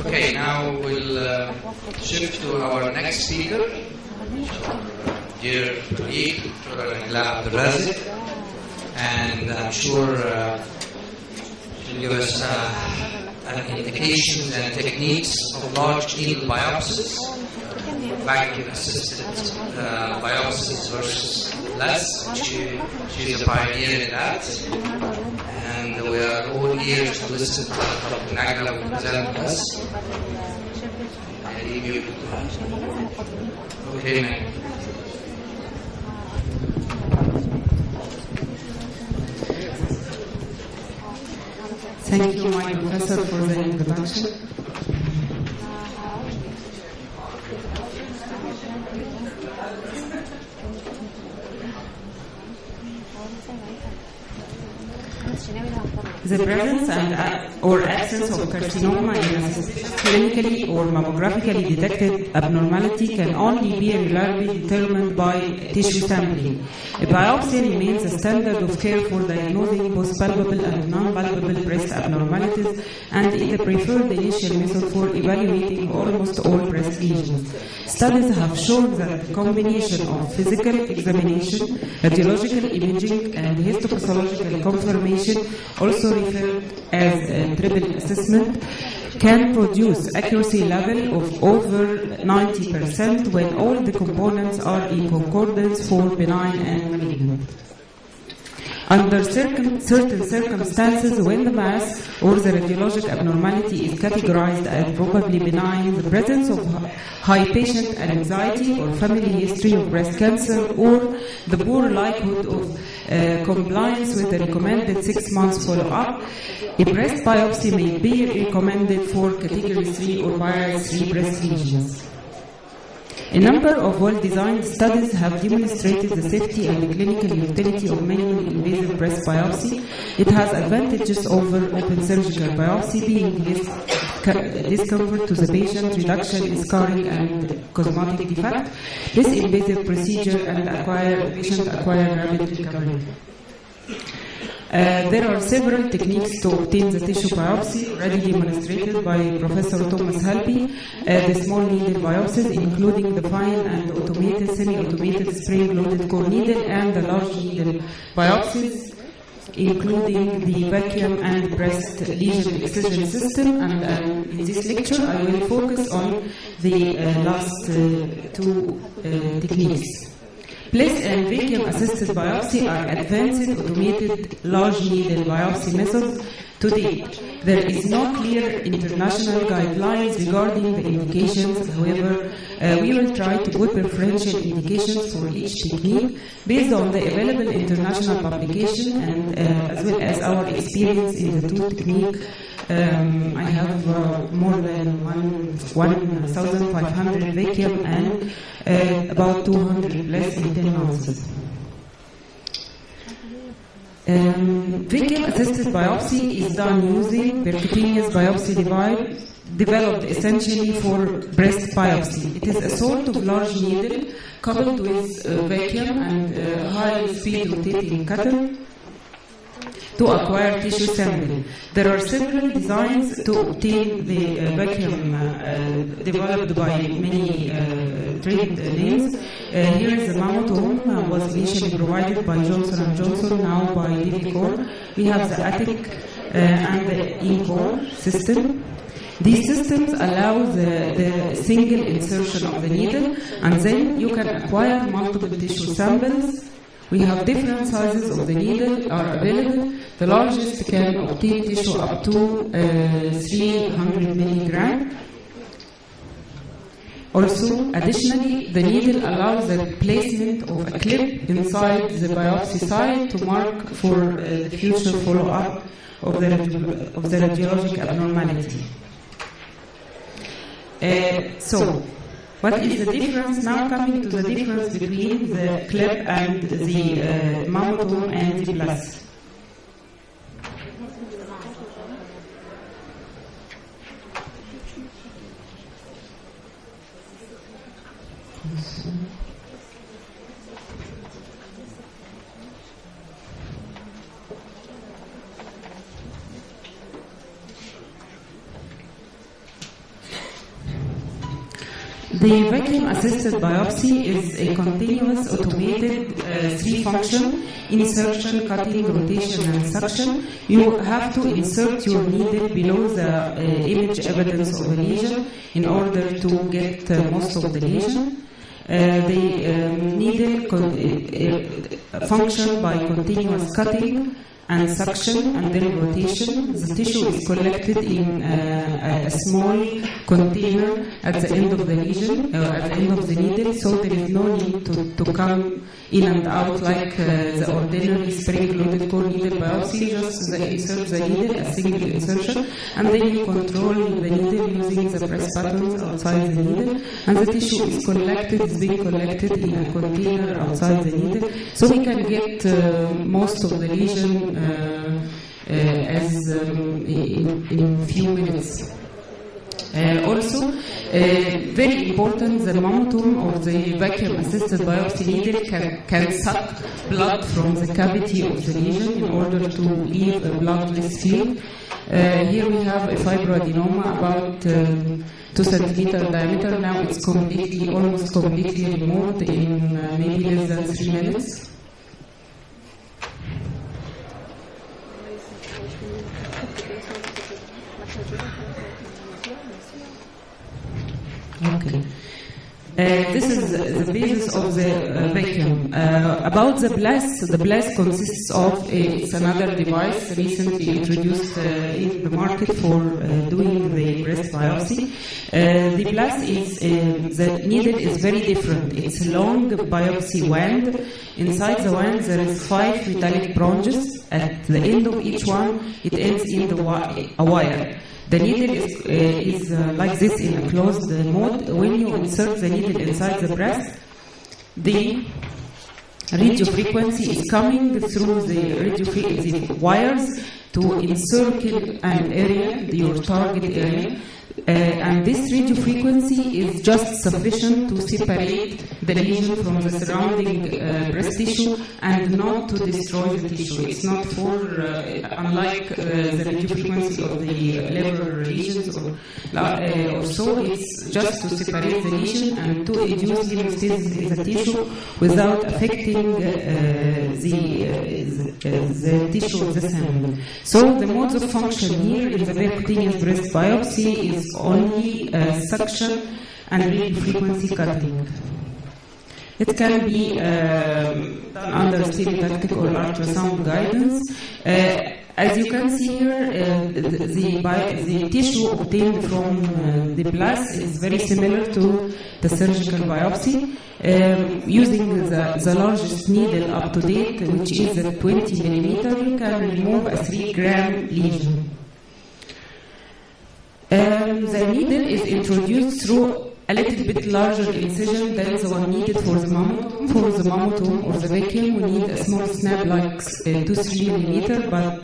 Okay, now we'll shift to our next speaker, dear colleague, Dr. Nagla Abdulrazik, and I'm sure she'll give us indications and techniques of large needle biopsies, vacuum-assisted biopsies versus less. She's a pioneer in that, and we are all ears to listen to what Dr. Nagla will present us. I leave you. Okay, Nagla. Thank you, my professor, for the introduction. The presence and or absence of carcinoma in a clinically or mammographically detected abnormality can only be reliably determined by tissue sampling. A biopsy remains a standard of care for diagnosing both palpable and non-palpable breast abnormalities and is the preferred initial method for evaluating almost all breast lesions. Studies have shown that the combination of physical examination, radiological imaging, and histopathological confirmation, also referred as a triple assessment, can produce accuracy level of over 90% when all the components are in concordance for benign and malignant. Under certain circumstances, when the mass or the radiologic abnormality is categorized as probably benign, the presence of high patient anxiety or family history of breast cancer, or the poor likelihood of compliance with the recommended 6 months follow-up, a breast biopsy may be recommended for category 3 or bilateral 3 breast lesions. A number of well-designed studies have demonstrated the safety and the clinical utility of minimally invasive breast biopsy. It has advantages over open surgical biopsy, being less discomfort to the patient, reduction in scarring and cosmetic defect. This invasive procedure and patient acquire rapid recovery. There are several techniques to obtain the tissue biopsy, already demonstrated by Professor Thomas Halpy. The small needle biopsies, including the fine and automated, semi-automated spring-loaded core needle, and the large needle biopsies, including the vacuum and breast lesion excision system. And in this lecture, I will focus on the last two techniques. PLIS and vacuum-assisted biopsy are advanced automated large needle biopsy methods to date. There is no clear international guidelines regarding the indications. However, we will try to put preferential indications for each technique based on the available international publication and as well as our experience in the two techniques. I have more than 1,500 vacuum and about 200 less in 10 months. Vacuum-assisted biopsy is done using percutaneous biopsy device developed essentially for breast biopsy. It is a sort of large needle coupled with vacuum and high-speed rotating cutter to acquire tissue sample. There are several designs to obtain the vacuum developed by many trade names. Here is the Mammotome, was initially provided by Johnson & Johnson, now by DiviCore. We have the Attic and the E-Core system. These systems allow the single insertion of the needle, and then you can acquire multiple tissue samples. We have different sizes of the needle are available. The largest can obtain tissue up to 300 milligrams. Also, additionally, the needle allows the placement of a clip inside the biopsy site to mark for the future follow-up of the radiologic abnormality. So, what is the difference? Now coming to the difference between the clip and the Mammotome and the PLIS. The vacuum-assisted biopsy is a continuous automated three-function: insertion, cutting, rotation, and suction. You have to insert your needle below the image evidence of a lesion in order to get most of the lesion. The needle function by continuous cutting and suction and then rotation. The tissue is collected in a small container at the end of the lesion, at the end of the needle, so there is no need to come in and out like the ordinary spring-loaded core needle biopsy. Just insert the needle, a single insertion, and then you control the needle using the press buttons outside the needle, and the tissue is being collected in a container outside the needle, so we can get most of the lesion in few minutes. Also, very important, the mammotum or the vacuum-assisted biopsy needle can suck blood from the cavity of the lesion in order to leave a bloodless field. Here we have a fibroadenoma about 2 centimeter diameter. Now it's almost completely removed in maybe less than 3 minutes. Okay. This is the basis of the vacuum. About the blast consists of it's another device recently introduced in the market for doing the breast biopsy. The blast is, the needle is very different. It's a long biopsy wand. Inside the wand there is 5 metallic branches. At the end of each one, it ends in a wire. The needle is like this in a closed mode. When you insert the needle inside the breast, the radio frequency is coming through the wires to encircle an area, your target area. And this radio frequency is just sufficient to separate the lesion from the surrounding breast tissue and not to destroy the tissue. It's not for, unlike the radio frequency of the liver lesions or so, it's just to separate the lesion and to induce hemostasis in the tissue without affecting the tissue of the sample. So the modes of function here in the percutaneous breast biopsy is only suction and radio frequency cutting. It can be done under stereotactic or ultrasound guidance. As you can see here, the tissue obtained from the blast is very similar to the surgical biopsy. Using the largest needle up to date, which is a 20 millimeter, you can remove a 3-gram lesion. The needle is introduced through a little bit larger incision than the one needed for the mammotum. For the mammotum or the vacuum, we need a small snap like 2-3 millimeter, but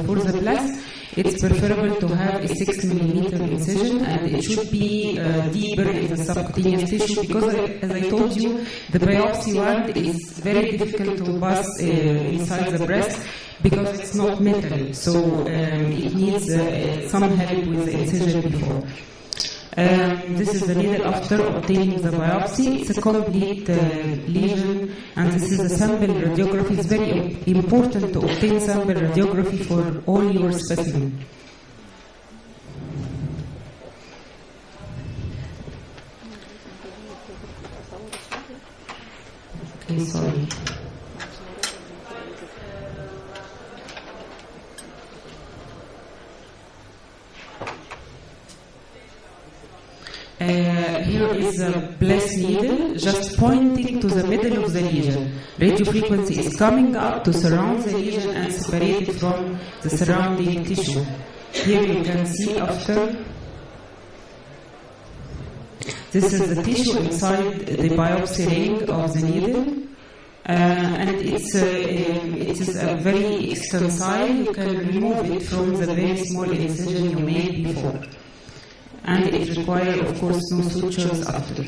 for the blast, it's preferable to have a 6 millimeter incision, and it should be deeper in the subcutaneous tissue because, as I told you, the biopsy wand is very difficult to pass inside the breast because it's not metal, so it needs some help with the incision before. This is the needle after obtaining the biopsy. It's a complete lesion, and this is a sample radiography. It's very important to obtain sample radiography for all your specimens. Okay, sorry. Here is a blast needle just pointing to the middle of the lesion. Radio frequency is coming up to surround the lesion and separate it from the surrounding tissue. Here you can see after. This is the tissue inside the biopsy ring of the needle. And it is a very extensile. You can remove it from the very small incision you made before. And it requires, of course, no sutures after.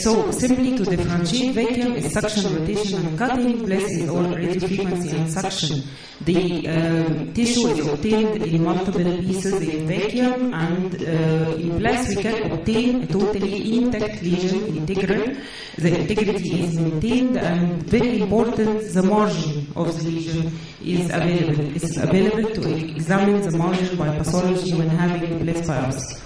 So simply to differentiate vacuum is suction, rotation, and cutting. Bless is all radiofrequency and suction. The tissue is obtained in multiple pieces in vacuum, and in bless we can obtain a totally intact lesion, integral. The integrity is maintained, and very important, the margin of the lesion is available. It is available to examine the margin by pathology when having bless biopsy.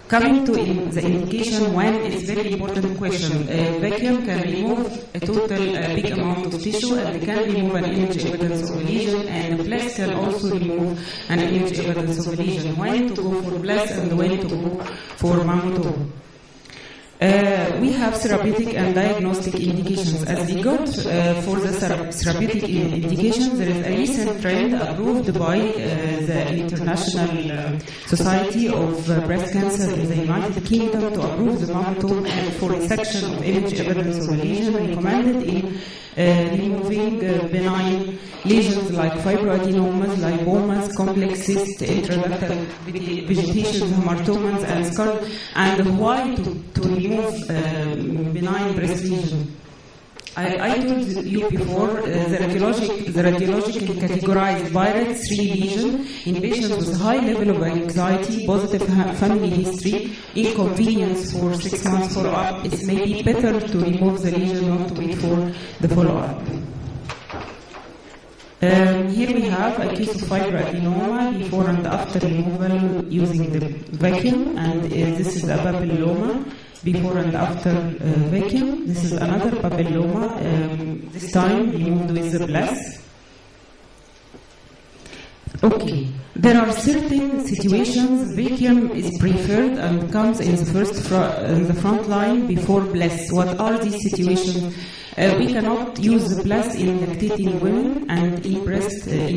Coming to the indication, one is very important question. Vacuum can remove a total big amount of tissue, and they can remove an image evidence of a lesion, and bless can also remove an image evidence of a lesion. When to go for bless and when to go for mammotome. We have therapeutic and diagnostic indications. As regard for the therapeutic indications, there is a recent trend approved by the International Society of Breast Cancer in the United Kingdom to approve the mammotome for resection of image evidence of a lesion recommended in removing benign lesions like fibroadenomas, lipomas, complex cysts, intraductal vegetation, hamartomas, and scars, and why to remove benign breast lesion. I told you before, the radiologically categorized virus 3 lesion in patients with high level of anxiety, positive family history, inconvenience for 6 months follow-up. It may be better to remove the lesion, not to wait for the follow-up. Here we have a case of fibroadenoma before and after removal using the vacuum, and this is a papilloma before and after vacuum. This is another papilloma, this time removed with the bless. Okay, there are certain situations vacuum is preferred and comes in the front line before bless. What are these situations? We cannot use the bless in lactating women and in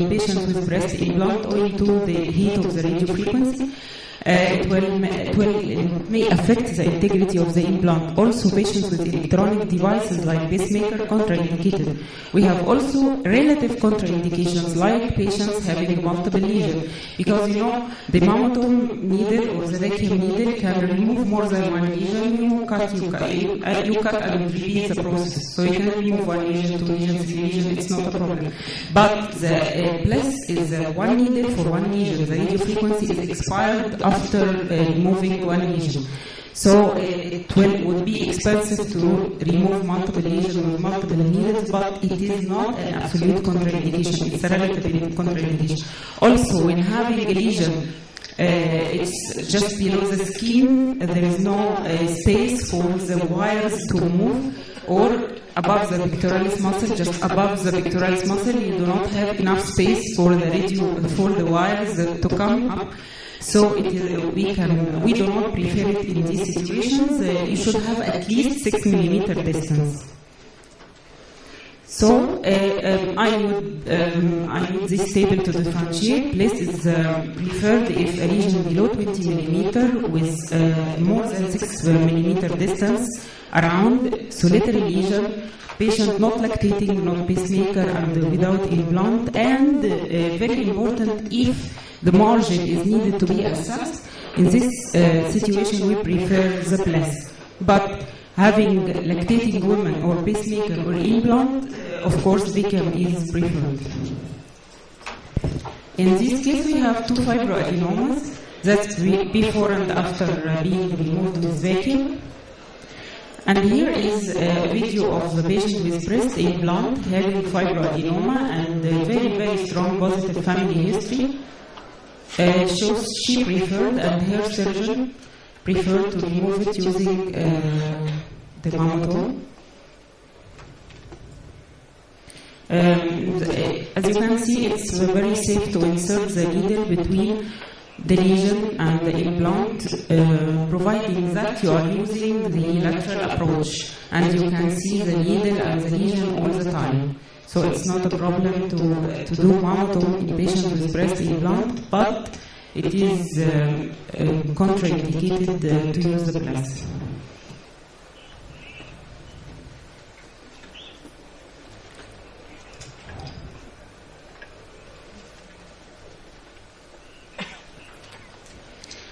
patients with breast implant owing to the heat of the radiofrequency. It may affect the integrity of the implant. Also, patients with electronic devices like pacemaker contraindicated. We have also relative contraindications like patients having multiple lesions, because the mammotome needle or the vacuum needle can remove more than one lesion. You cut and repeat the process. So you can remove one lesion, 2 lesions, 3 lesions. It's not a problem. But the bless is one needle for one lesion. The radiofrequency is expired after removing one lesion. So it would be expensive to remove multiple lesions with multiple needles, but it is not an absolute contraindication. It's a relative contraindication. Also, when having a lesion, it's just below the skin, there is no space for the wires to move, or above the pectoralis muscle, just above the pectoralis muscle, you do not have enough space for the wires to come up. So we do not prefer it in these situations. You should have at least 6 millimeter distance. So I would this table to differentiate. Bless is preferred if a lesion below 20 millimeter with more than 6 millimeter distance around, solitary lesion, patient not lactating, not pacemaker, and without implant, and very important, if the margin is needed to be assessed. In this situation, we prefer the bless. But having lactating women or pacemaker or implant, of course, vacuum is preferred. In this case, we have 2 fibroadenomas. That's before and after being removed with vacuum. And here is a video of the patient with breast implant having fibroadenoma and very, very strong positive family history. Shows she preferred and her surgeon preferred to remove it using the mammotome. As you can see, it's very safe to insert the needle between the lesion and the implant, providing that you are using the lateral approach, and you can see the needle and the lesion all the time. So it's not a problem to do mammotome in patients with breast implant, but it is contraindicated to use the bless.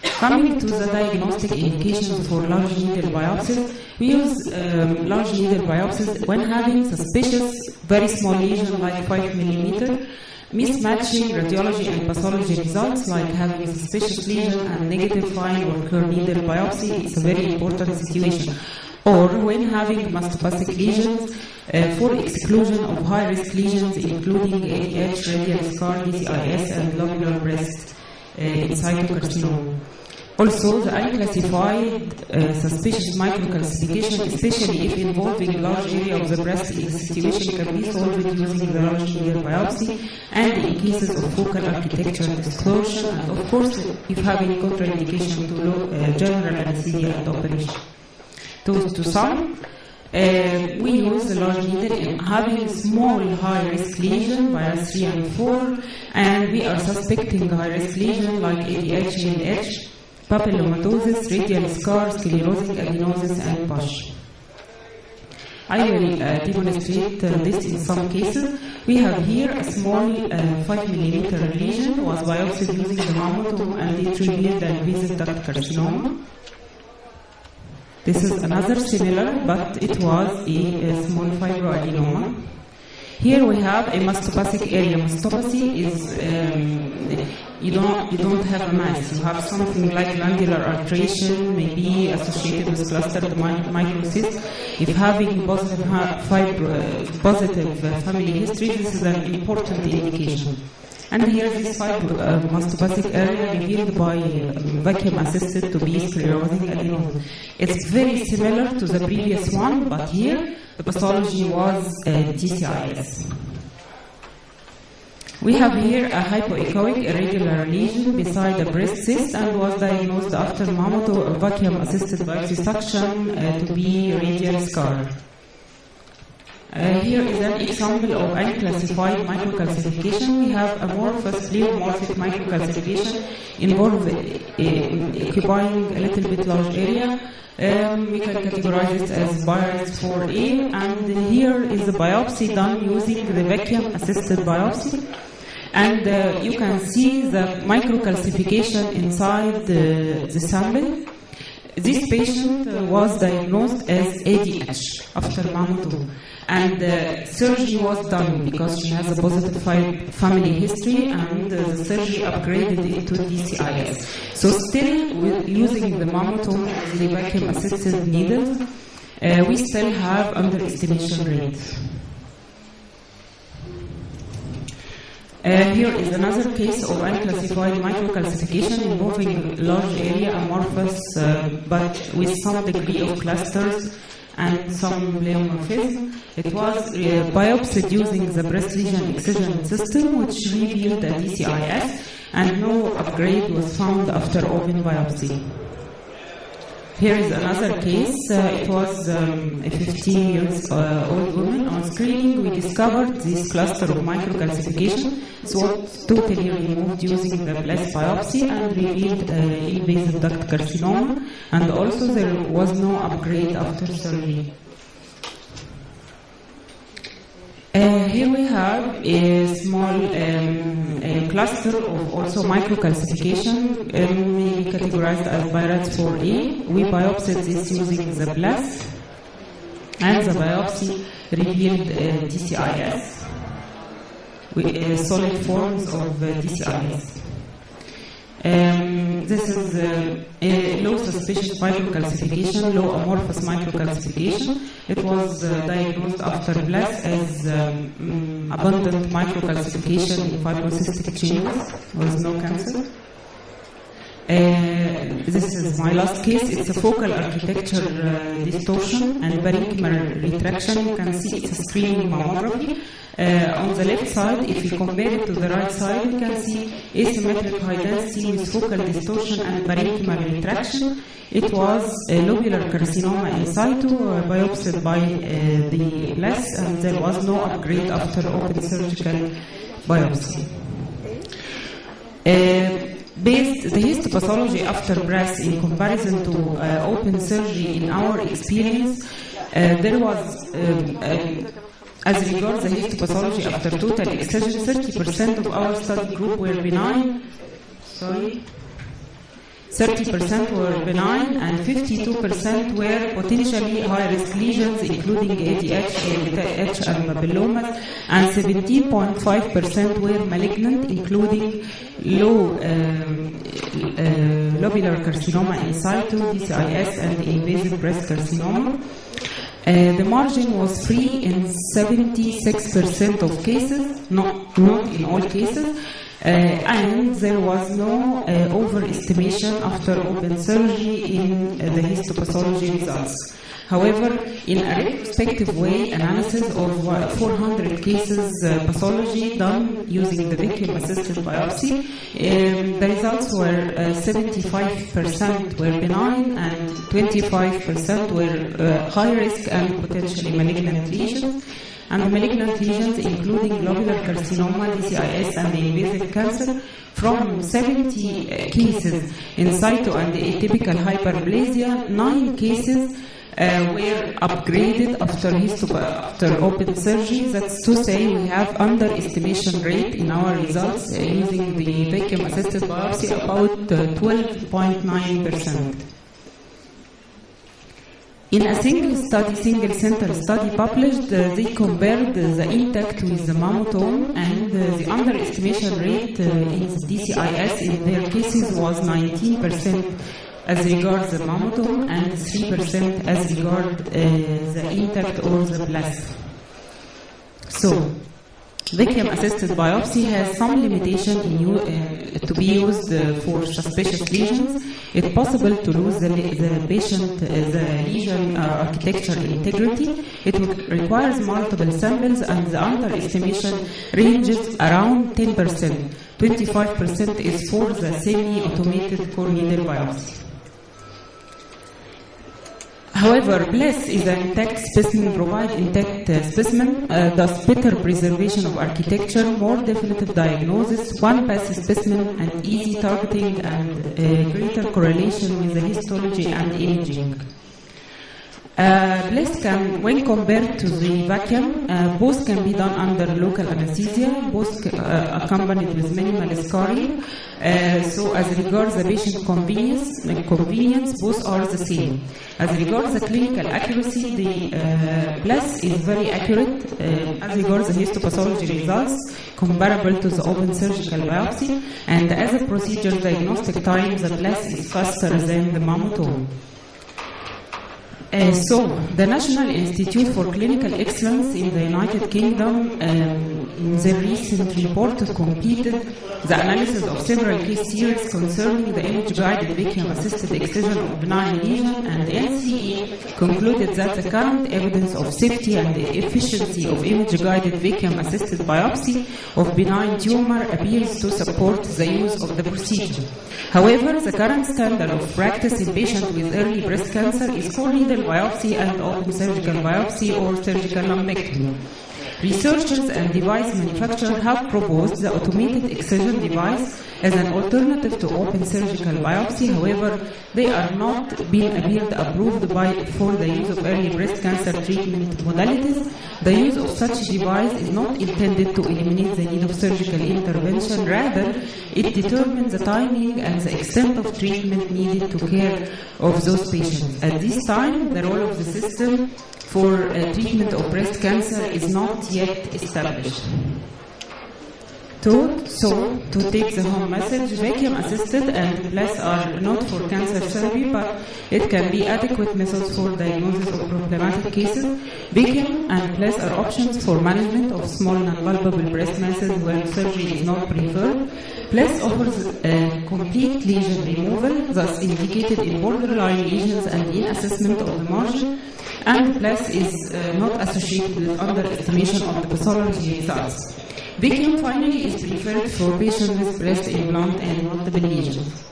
Coming to the diagnostic indications for large needle biopsies, We use large needle biopsies when having suspicious, very small lesion like 5 millimeter, mismatching radiology and pathology results like having suspicious lesion and negative fine or curved needle biopsy. It's a very important situation. Or when having mastopathic lesions for exclusion of high-risk lesions including ADH, radial scar, DCIS, and lobular breast in situ carcinoma. Also, the unclassified suspicious microcalcification, especially if involving large area of the breast, the situation can be solved using the large needle biopsy, and in cases of focal architecture distortion, and of course, if having contraindication to general anesthesia and operation. To sum, we use the large needle in having small high-risk lesion via 3 and 4, and we are suspecting high-risk lesion like ADH, ALH, papillomatosis, radial scar, sclerosing adenosis, and PUSH. I will demonstrate this in some cases. We have here a small 5 millimeter lesion was biopsied using the mammotome, and it revealed an invasive duct carcinoma. This is another similar, but it was a small fibroadenoma. Here we have a mastopathic area. Mastopathy is you don't have a mass. You have something like glandular alteration, maybe associated with clustered microcysts. If having positive family history, this is an important indication. And here this mastopathic area revealed by vacuum-assisted to be sclerosing adenosis. It's very similar to the previous one, but here the pathology was DCIS. We have here a hypoechoic irregular lesion beside the breast cyst and was diagnosed after mammotome vacuum-assisted biopsy suction to be radial scar. Here is an example of unclassified microcalcification. We have amorphous pleomorphic microcalcification occupying a little bit large area. We can categorize it as Byers 4A, and here is a biopsy done using the vacuum-assisted biopsy. And you can see the microcalcification inside the sample. This patient was diagnosed as ADH after mammotome, and surgery was done because she has a positive family history, and the surgery upgraded it to DCIS. So still, with using the mammotome as the vacuum-assisted needles, we still have underestimation rates. Here is another case of unclassified microcalcification involving large area amorphous but with some degree of clusters and some pleomorphism. It was biopsied using the breast lesion excision system, which revealed a DCIS, and no upgrade was found after open biopsy. Here is another case. It was a 15-year-old woman. On screening, we discovered this cluster of microcalcification. It was totally removed using the blast biopsy and revealed invasive duct carcinoma, and also there was no upgrade after surgery. Here we have a small cluster of also microcalcification, maybe categorized as Byers 4A. We biopsied this using the blast, and the biopsy revealed DCIS, solid forms of DCIS. This is a low suspicious microcalcification, low amorphous microcalcification. It was diagnosed after blast as abundant microcalcification in fibrocystic tumors with no cancer. This is my last case. It's a focal architecture distortion and parenchymal retraction. You can see it's a screening mammography. On the left side, if you compare it to the right side, you can see asymmetric high density with focal distortion and parenchymal retraction. It was a lobular carcinoma in situ, biopsied by the blast, and there was no upgrade after open surgical biopsy. Based the histopathology after breast in comparison to open surgery, in our experience, there was, as regards the histopathology after total excision, 30% of our study group were benign. 30% were benign, and 52% were potentially high-risk lesions, including ADH, ADH, and papillomas, and 17.5% were malignant, including low lobular carcinoma in situ, DCIS, and invasive breast carcinoma. The margin was free in 76% of cases, not in all cases, and there was no overestimation after open surgery in the histopathology results. However, in a retrospective way, analysis of 400 cases pathology done using the vacuum-assisted biopsy, the results were 75% were benign and 25% were high-risk and potentially malignant lesions. And the malignant lesions, including lobular carcinoma, DCIS, and invasive cancer, from 70 cases in situ and atypical hyperplasia, 9 cases were upgraded after open surgery. That's to say, we have underestimation rate in our results using the vacuum-assisted biopsy about 12.9%. In a single-center study published, they compared the intact with the mammotome, and the underestimation rate in DCIS in their cases was 19% as regards the mammotome and 3% as regards the intact or the blast. So, vacuum-assisted biopsy has some limitation to be used for suspicious lesions. It's possible to lose the lesion architecture integrity. It requires multiple samples, and the underestimation ranges around 10%. 25% is for the semi-automated core needle biopsy. However, BLESS is an intact specimen, provide intact specimen, thus better preservation of architecture, more definitive diagnosis, one-pass specimen, and easy targeting, and greater correlation with the histology and imaging. BLESS can, when compared to the vacuum, both can be done under local anesthesia, both accompanied with minimal scarring. So as regards the patient convenience, both are the same. As regards the clinical accuracy, the BLESS is very accurate as regards the histopathology results, comparable to the open surgical biopsy, and as a procedure diagnostic time, the BLESS is faster than the mammotome. So, the National Institute for Clinical Excellence in the United Kingdom, in their recent report, completed the analysis of several case series concerning the image-guided vacuum-assisted excision of benign lesion, and the NCE concluded that the current evidence of safety and the efficiency of image-guided vacuum-assisted biopsy of benign tumor appears to support the use of the procedure. However, the current standard of practice in patients with early breast cancer is core needle biopsy and open surgical biopsy or surgical lumpectomy. Researchers and device manufacturers have proposed the automated excision device as an alternative to open surgical biopsy. However, they are not being approved for the use of early breast cancer treatment modalities. The use of such device is not intended to eliminate the need of surgical intervention. Rather, it determines the timing and the extent of treatment needed to care of those patients. At this time, the role of the system for treatment of breast cancer is not yet established. To take the home message, vacuum-assisted and BLESS are not for cancer therapy, but it can be adequate methods for diagnosis of problematic cases. Vacuum and BLESS are options for management of small non-palpable breast masses when surgery is not preferred. BLESS offers complete lesion removal, thus indicated in borderline lesions and in assessment of the margin, and BLESS is not associated with underestimation of the pathology results. Vacuum finally is preferred for patients with breast implant and multiple lesions.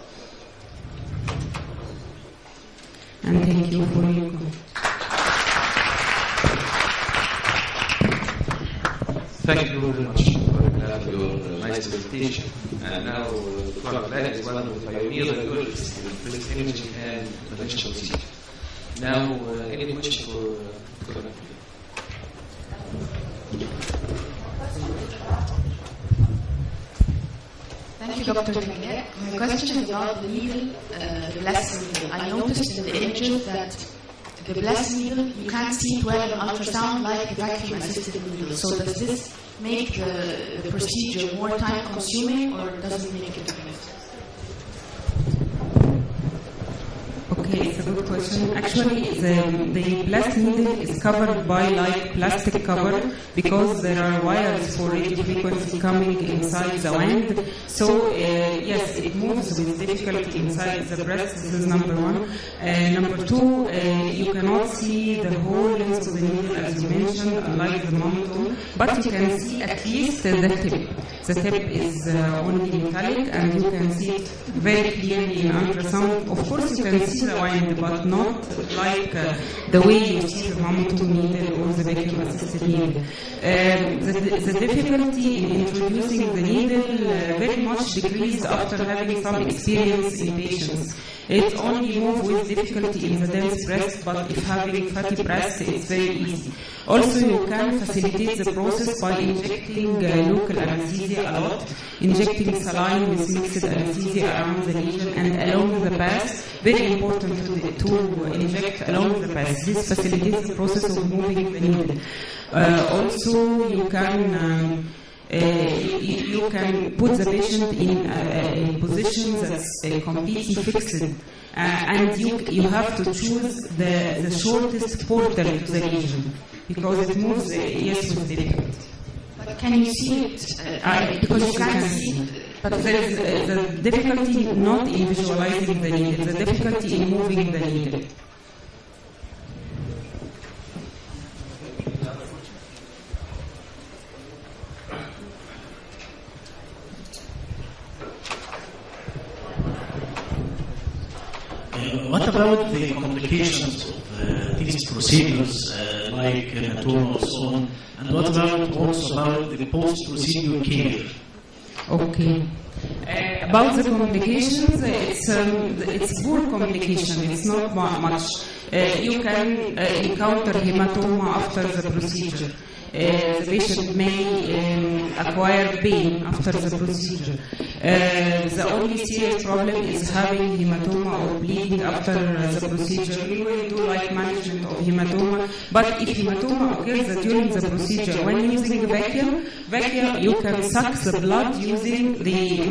And thank you for your comment. Thank you very much for your nice presentation. And now, Dr. Abdullah is one of the pioneers in breast imaging and interventional procedure. Now, any question for Dr. Thank you Dr. Taglier. My question is about the needle, the blessed needle. I noticed in the images that the blessed needle, you can't see it well in ultrasound like a vacuum-assisted needle. So does this make the procedure more time-consuming, or does it make a difference? Okay, it's a good question. Actually, the blast needle is covered by like plastic cover because there are wires for radio frequency coming inside the wind. So yes, it moves with difficulty inside the breast. This is number one. Number two, you cannot see the whole length of the needle as you mentioned, unlike the monotone, but you can see at least the tip. The tip is only metallic, and you can see it very clearly in ultrasound. Of course, you can see the wind, but not like the way you see the monotone needle or the vacuum-assisted needle. The difficulty in introducing the needle very much decreased after having some experience in patients. It only moves with difficulty in the dense breast, but if having fatty breast, it's very easy. Also, you can facilitate the process by injecting local anesthesia a lot, injecting saline with mixed anesthesia around the lesion and along the path. Very important to inject along the path. This facilitates the process of moving the needle. Also, you can put the patient in a position that's completely fixed, and you have to choose the shortest portal to the lesion because it moves with difficulty. But can you see it? Because you can't see it. But there is the difficulty not in visualizing the needle, the difficulty in moving the needle. What about the complications of these procedures, like hematoma and so on? And what about also about the post-procedure care? Okay. About the complications, it's poor complication. It's not much. You can encounter hematoma after the procedure. The patient may acquire pain after the procedure. The only serious problem is having hematoma or bleeding after the procedure. We will do like management of hematoma, but if hematoma occurs during the procedure, when using vacuum, you can suck the blood using the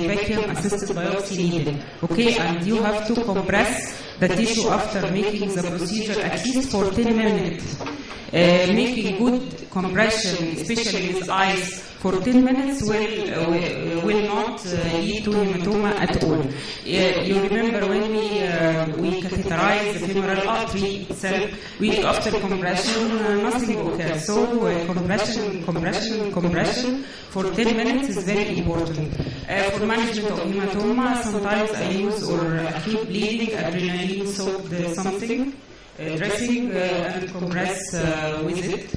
vacuum-assisted biopsy needle. Okay, and you have to compress the tissue after making the procedure at least for 10 minutes. Making good compression, especially with ice, for 10 minutes will not lead to hematoma at all. You remember when we catheterize the femoral artery itself, after compression, nothing occurs. So compression for 10 minutes is very important. For management of hematoma, sometimes I use acute bleeding, adrenaline soaked something. Dressing and compress with it.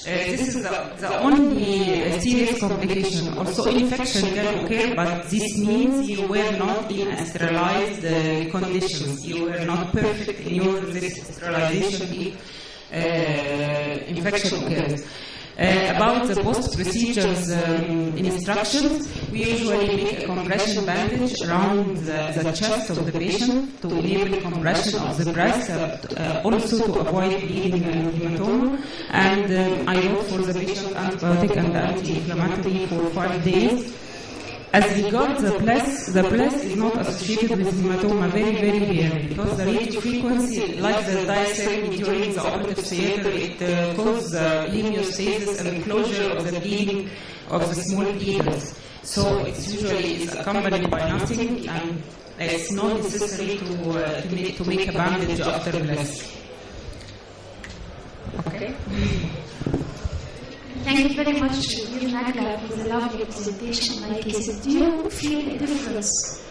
This is the only serious complication. Also, infection can occur, but this means you were not in a sterilized conditions. You were not perfect in your sterilization if infection occurs. About the post-procedures instructions, we usually make a compression bandage around the chest of the patient to enable compression of the breast, also to avoid bleeding and hematoma. And I wrote for the patient antibiotic and anti-inflammatory for 5 days. As regards the plus is not associated with hematoma very, very rarely because the radio frequency, like the diastole during the operative theater, it causes hemostasis and closure of the bleeding of the small bleeders. So it's usually accompanied by nothing, and it's not necessary to make a bandage after plus. Okay. Thank you very much, Dr. Nagla, for the lovely presentation. Like I said, do you feel a difference